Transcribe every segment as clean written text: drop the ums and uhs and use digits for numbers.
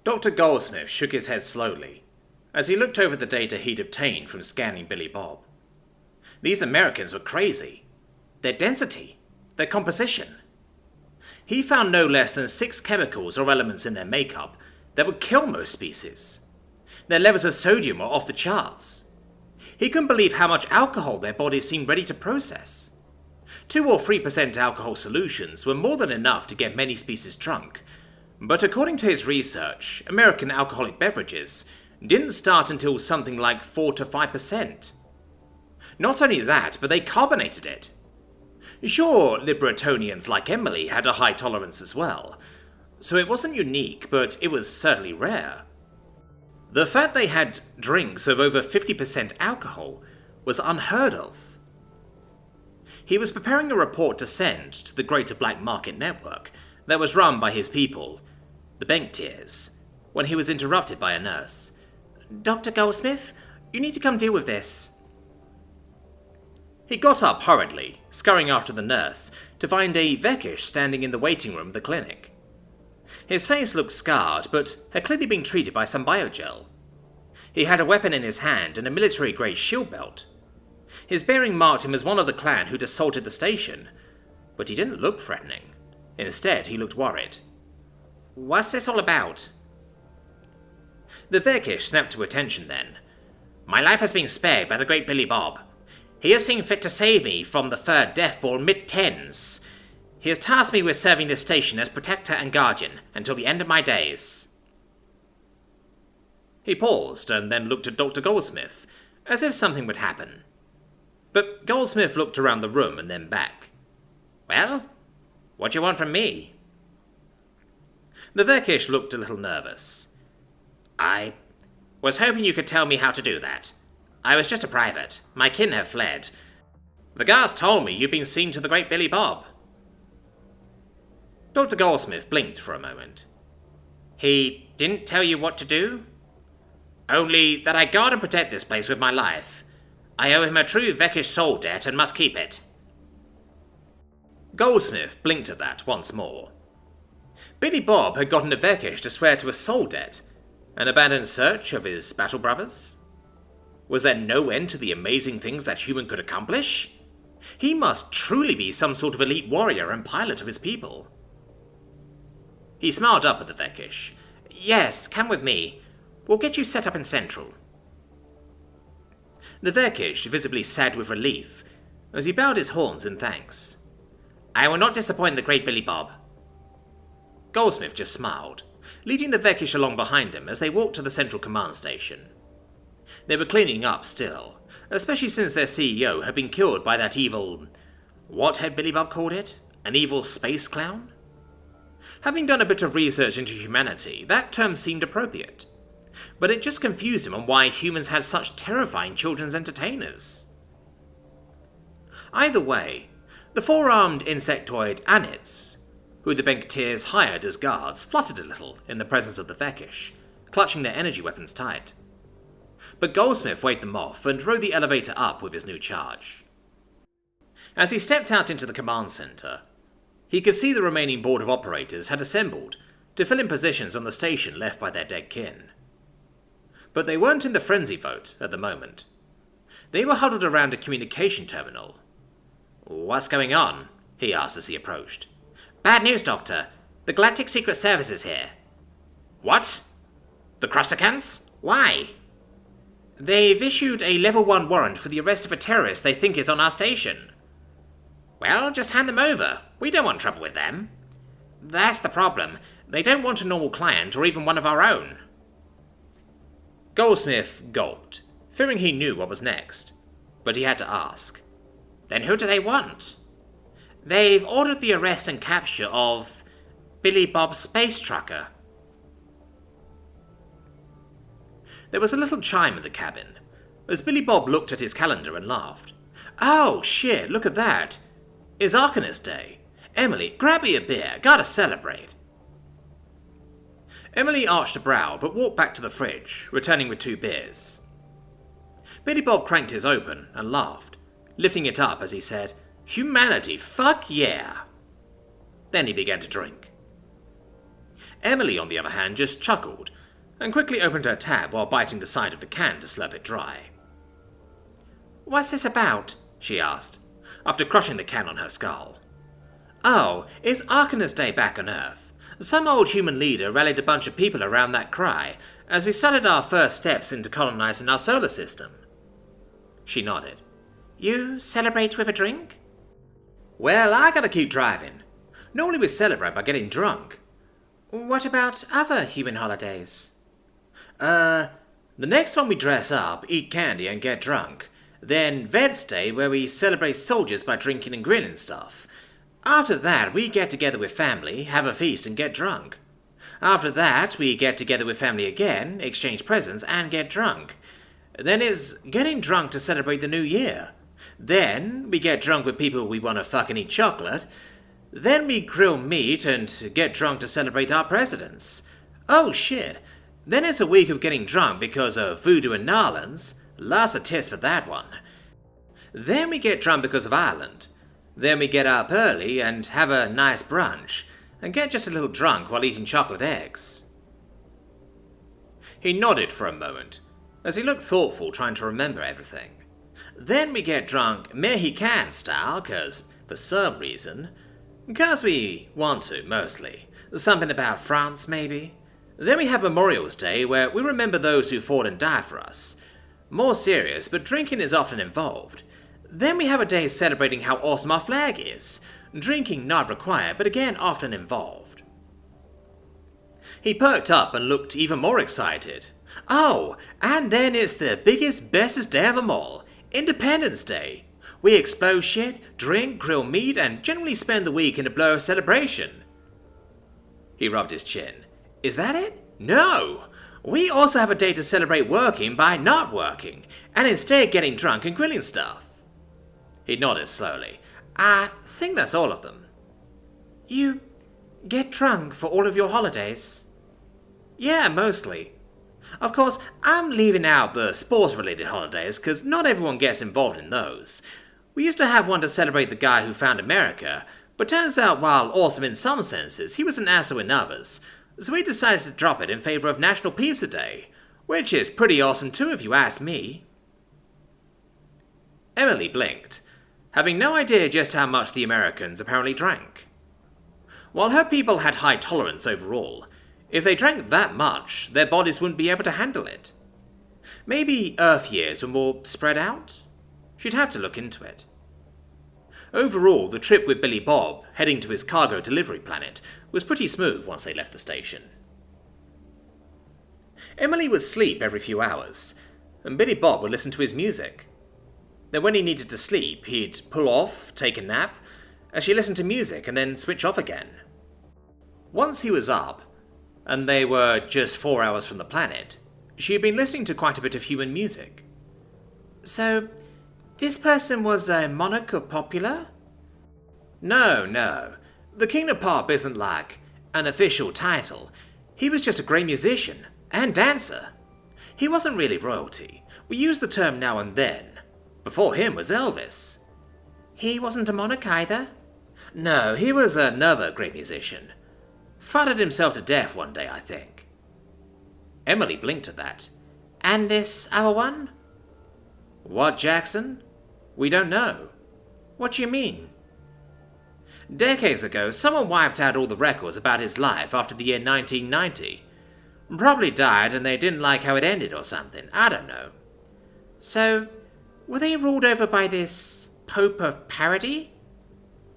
Dr. Goldsmith shook his head slowly as he looked over the data he'd obtained from scanning Billy Bob. These Americans were crazy. Their density, their composition. He found no less than 6 chemicals or elements in their makeup that would kill most species. Their levels of sodium were off the charts. He couldn't believe how much alcohol their bodies seemed ready to process. 2 or 3% alcohol solutions were more than enough to get many species drunk, but according to his research, American alcoholic beverages didn't start until something like 4 to 5%. Not only that, but they carbonated it. Sure, Libertonians like Emily had a high tolerance as well, so it wasn't unique, but it was certainly rare. The fact they had drinks of over 50% alcohol was unheard of. He was preparing a report to send to the Greater Black Market Network that was run by his people, the Banktiers, when he was interrupted by a nurse. "Dr. Goldsmith, you need to come deal with this." He got up hurriedly, scurrying after the nurse, to find a Vekish standing in the waiting room of the clinic. His face looked scarred, but had clearly been treated by some biogel. He had a weapon in his hand and a military-grade shield belt. His bearing marked him as one of the clan who'd assaulted the station, but he didn't look threatening. Instead, he looked worried. "What's this all about?" The Vekish snapped to attention then. "My life has been spared by the great Billy Bob. He has seen fit to save me from the third death ball mid-tens. He has tasked me with serving this station as protector and guardian until the end of my days." He paused and then looked at Dr. Goldsmith, as if something would happen. But Goldsmith looked around the room and then back. "Well, what do you want from me?" The Vekish looked a little nervous. "I was hoping you could tell me how to do that. I was just a private. My kin have fled. The guards told me you'd been seen to the great Billy Bob." Dr. Goldsmith blinked for a moment. "He didn't tell you what to do?" "Only that I guard and protect this place with my life. I owe him a true Vekish soul debt and must keep it." Goldsmith blinked at that once more. Billy Bob had gotten a Vekish to swear to a soul debt, and abandon search of his battle brothers? Was there no end to the amazing things that human could accomplish? He must truly be some sort of elite warrior and pilot of his people. He smiled up at the Vekish. "Yes, come with me. We'll get you set up in Central." The Vekish visibly sagged with relief as he bowed his horns in thanks. "I will not disappoint the great Billy Bob." Goldsmith just smiled, leading the Vekish along behind him as they walked to the Central Command Station. They were cleaning up still, especially since their CEO had been killed by that evil... what had Billy Bob called it? An evil space clown? Having done a bit of research into humanity, that term seemed appropriate. But it just confused him on why humans had such terrifying children's entertainers. Either way, the 4-armed insectoid Anids, who the Banktiers hired as guards, fluttered a little in the presence of the Vekish, clutching their energy weapons tight. But Goldsmith waved them off and rode the elevator up with his new charge. As he stepped out into the command center, he could see the remaining board of operators had assembled to fill in positions on the station left by their dead kin. But they weren't in the frenzy vote at the moment. They were huddled around a communication terminal. "What's going on?" he asked as he approached. "Bad news, Doctor. The Galactic Secret Service is here." "What? The Crusticans? Why?" "They've issued a Level 1 warrant for the arrest of a terrorist they think is on our station." "Well, just hand them over. We don't want trouble with them." "That's the problem. They don't want a normal client or even one of our own." Goldsmith gulped, fearing he knew what was next, but he had to ask. "Then who do they want?" "They've ordered the arrest and capture of Billy Bob Space Trucker." There was a little chime in the cabin, as Billy Bob looked at his calendar and laughed. "Oh, shit, look at that. It's Arkanus Day. Emily, grab me a beer. Gotta celebrate." Emily arched a brow, but walked back to the fridge, returning with 2 beers. Billy Bob cranked his open and laughed, lifting it up as he said, "Humanity, fuck yeah!" Then he began to drink. Emily, on the other hand, just chuckled, and quickly opened her tab while biting the side of the can to slurp it dry. "What's this about?" she asked, after crushing the can on her skull. "Oh, it's Arkanus Day back on Earth. Some old human leader rallied a bunch of people around that cry as we started our first steps into colonizing our solar system." She nodded. "You celebrate with a drink?" "Well, I gotta keep driving. Normally we celebrate by getting drunk." "What about other human holidays?" The next one we dress up, eat candy, and get drunk. Then Vets Day, where we celebrate soldiers by drinking and grilling stuff. After that, we get together with family, have a feast, and get drunk. After that, we get together with family again, exchange presents, and get drunk. Then it's getting drunk to celebrate the new year. Then we get drunk with people we want to fuck and eat chocolate. Then we grill meat and get drunk to celebrate our presidents. Oh shit. Then it's a week of getting drunk because of voodoo and Narlands. Lots of tits for that one. Then we get drunk because of Ireland. Then we get up early and have a nice brunch, and get just a little drunk while eating chocolate eggs. He nodded for a moment, as he looked thoughtful, trying to remember everything. Then we get drunk Mexican style, for some reason. 'Cause we want to, mostly. Something about France, maybe. Then we have Memorial's Day, where we remember those who fought and died for us. More serious, but drinking is often involved. Then we have a day celebrating how awesome our flag is. Drinking not required, but again often involved. He perked up and looked even more excited. Oh, and then it's the biggest, bestest day of them all, Independence Day. We explode shit, drink, grill meat, and generally spend the week in a blur of celebration. He rubbed his chin. Is that it? No! We also have a day to celebrate working by not working, and instead getting drunk and grilling stuff. He nodded slowly. I think that's all of them. You get drunk for all of your holidays? Yeah, mostly. Of course, I'm leaving out the sports-related holidays, because not everyone gets involved in those. We used to have one to celebrate the guy who found America, but turns out while awesome in some senses, he was an asshole in others, so we decided to drop it in favor of National Pizza Day, which is pretty awesome too if you ask me. Emily blinked, having no idea just how much the Americans apparently drank. While her people had high tolerance overall, if they drank that much, their bodies wouldn't be able to handle it. Maybe Earth years were more spread out? She'd have to look into it. Overall, the trip with Billy Bob, heading to his cargo delivery planet, was pretty smooth once they left the station. Emily would sleep every few hours, and Billy Bob would listen to his music. Then when he needed to sleep, he'd pull off, take a nap, as she listened to music and then switch off again. Once he was up, and they were just 4 hours from the planet, she had been listening to quite a bit of human music. So, this person was a monarch of popular? No. The King of Pop isn't like an official title. He was just a great musician and dancer. He wasn't really royalty. We use the term now and then. Before him was Elvis. He wasn't a monarch either? No, he was another great musician. Farted himself to death one day, I think. Emily blinked at that. And this other one? What, Jackson? We don't know. What do you mean? Decades ago, someone wiped out all the records about his life after the year 1990. Probably died and they didn't like how it ended or something. I don't know. So, were they ruled over by this Pope of Parody?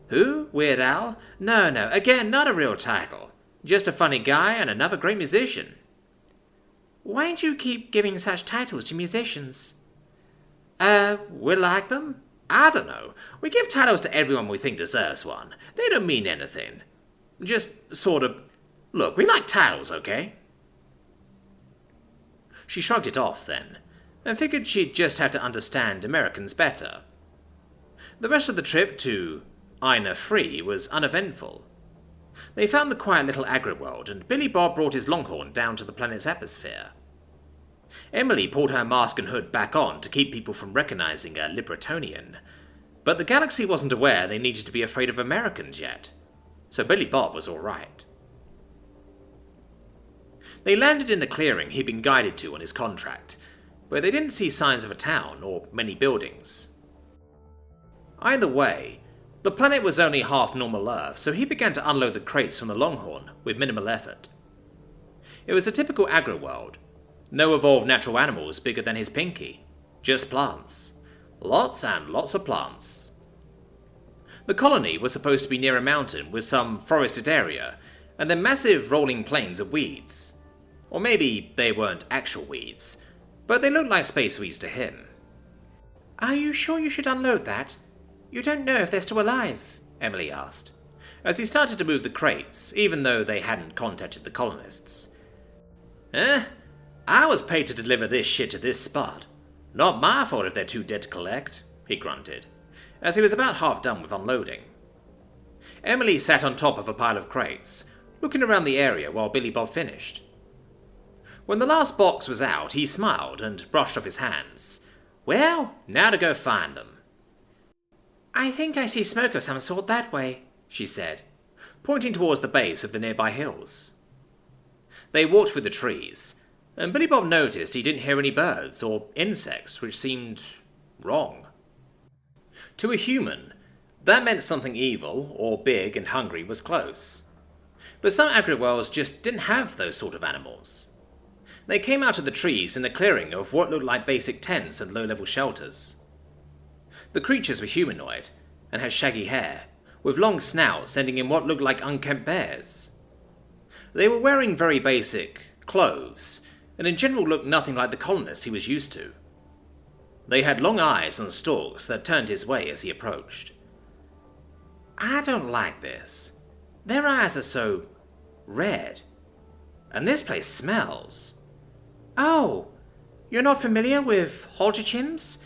Who? Weird Al? No. Again, not a real title. Just a funny guy and another great musician. Why do you keep giving such titles to musicians? We like them? I don't know. We give titles to everyone we think deserves one. They don't mean anything. Just sort of... Look, we like titles, okay? She shrugged it off then, and figured she'd just have to understand Americans better. The rest of the trip to Ina Free was uneventful. They found the quiet little agri-world, and Billy Bob brought his longhorn down to the planet's atmosphere. Emily pulled her mask and hood back on to keep people from recognizing a Libertonian, but the galaxy wasn't aware they needed to be afraid of Americans yet, so Billy Bob was all right. They landed in the clearing he'd been guided to on his contract, where they didn't see signs of a town or many buildings. Either way, the planet was only half normal Earth, so he began to unload the crates from the Longhorn with minimal effort. It was a typical agri-world. No evolved natural animals bigger than his pinky. Just plants. Lots and lots of plants. The colony was supposed to be near a mountain with some forested area, and then massive rolling plains of weeds. Or maybe they weren't actual weeds, but they looked like space weeds to him. "Are you sure you should unload that? You don't know if they're still alive," Emily asked, as he started to move the crates, even though they hadn't contacted the colonists. I was paid to deliver this shit to this spot. Not my fault if they're too dead to collect, he grunted, as he was about half done with unloading. Emily sat on top of a pile of crates, looking around the area while Billy Bob finished. When the last box was out, he smiled and brushed off his hands. Well, now to go find them. "I think I see smoke of some sort that way," she said, pointing towards the base of the nearby hills. They walked through the trees, and Billy Bob noticed he didn't hear any birds or insects, which seemed wrong. To a human, that meant something evil or big and hungry was close. But some agri-worlds just didn't have those sort of animals. They came out of the trees in the clearing of what looked like basic tents and low-level shelters. The creatures were humanoid and had shaggy hair, with long snouts ending in what looked like unkempt bears. They were wearing very basic clothes, and in general looked nothing like the colonists he was used to. They had long eyes and stalks that turned his way as he approached. I don't like this. Their eyes are so red. And this place smells. "Oh, you're not familiar with holgerchims?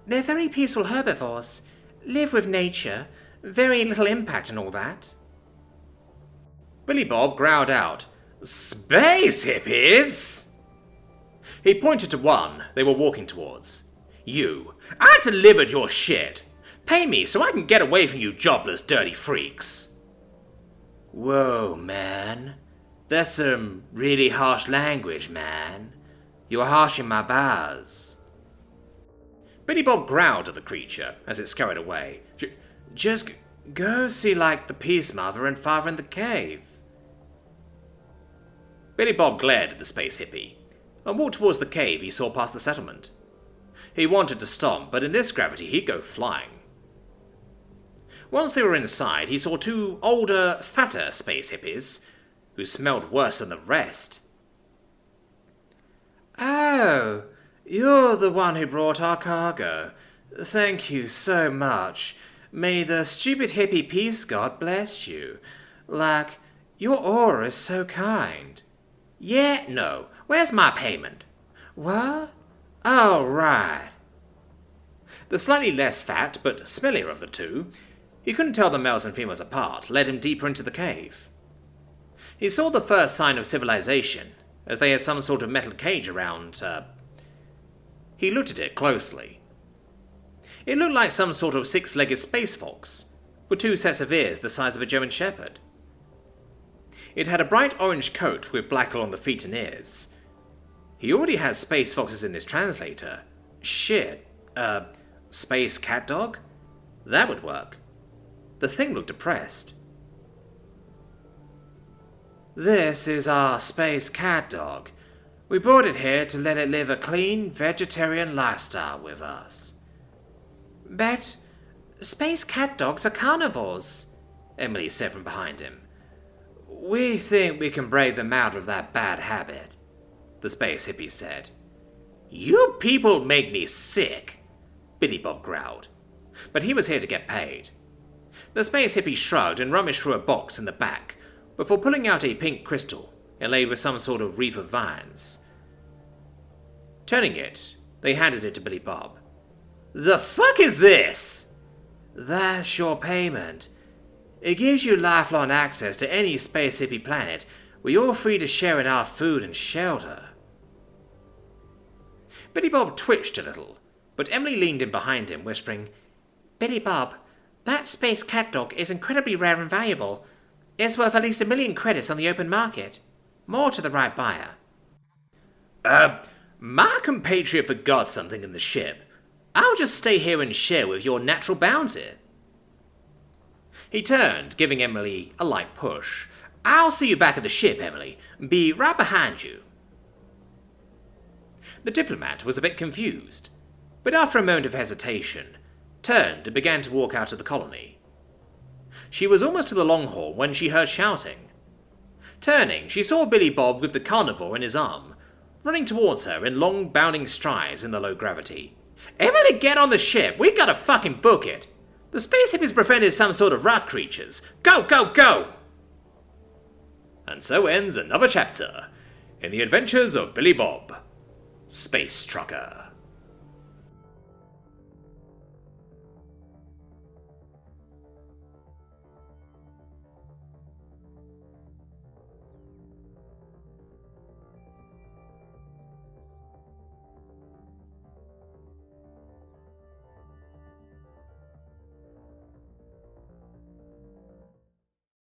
They're very peaceful herbivores, live with nature, very little impact and all that." Billy Bob growled out, "Space hippies!" He pointed to one they were walking towards. I delivered your shit. Pay me so I can get away from you jobless, dirty freaks." Whoa, man. That's some really harsh language, man. You're harshing my bars. Billy Bob growled at the creature as it scurried away. Just go see, like, the Peace Mother and Father in the cave. Billy Bob glared at the space hippie and walked towards the cave he saw past the settlement. He wanted to stomp, but in this gravity he'd go flying. Once they were inside, he saw two older, fatter space hippies, who smelled worse than the rest. "Oh, you're the one who brought our cargo. Thank you so much. May the stupid hippie peace god bless you. Like, your aura is so kind." "Yeah, no. Where's my payment?" "What? Oh, right." The slightly less fat but smellier of the two, he couldn't tell the males and females apart, led him deeper into the cave. He saw the first sign of civilization, as they had some sort of metal cage around. He looked at it closely. It looked like some sort of six-legged space fox, with two sets of ears the size of a German shepherd. It had a bright orange coat with black along the feet and ears. He already has space foxes in his translator. Shit, space cat dog? That would work. The thing looked depressed. "This is our space cat dog. We brought it here to let it live a clean, vegetarian lifestyle with us." "But space cat dogs are carnivores," Emily said from behind him. "We think we can break them out of that bad habit," the space hippie said. "You people make me sick," Billy Bob growled. But he was here to get paid. The space hippie shrugged and rummaged through a box in the back, before pulling out a pink crystal inlaid with some sort of wreath of vines. Turning it, they handed it to Billy Bob. "The fuck is this?" "That's your payment. It gives you lifelong access to any space hippie planet where you're free to share in our food and shelter." Billy Bob twitched a little, but Emily leaned in behind him, whispering, "Billy Bob, that space cat dog is incredibly rare and valuable. It's worth at least 1 million credits on the open market. More to the right buyer. My compatriot forgot something in the ship. I'll just stay here and share with your natural bounty. He turned, giving Emily a light push. I'll see you back at the ship, Emily. Be right behind you. The diplomat was a bit confused, but after a moment of hesitation, turned and began to walk out of the colony. She was almost to the long hall when she heard shouting. Turning, she saw Billy Bob with the carnivore in his arm, running towards her in long bounding strides in the low gravity. Emily, get on the ship! We gotta fucking book it! The spaceship is befriended some sort of rock creatures. Go, go, go! And so ends another chapter in the adventures of Billy Bob, Space Trucker.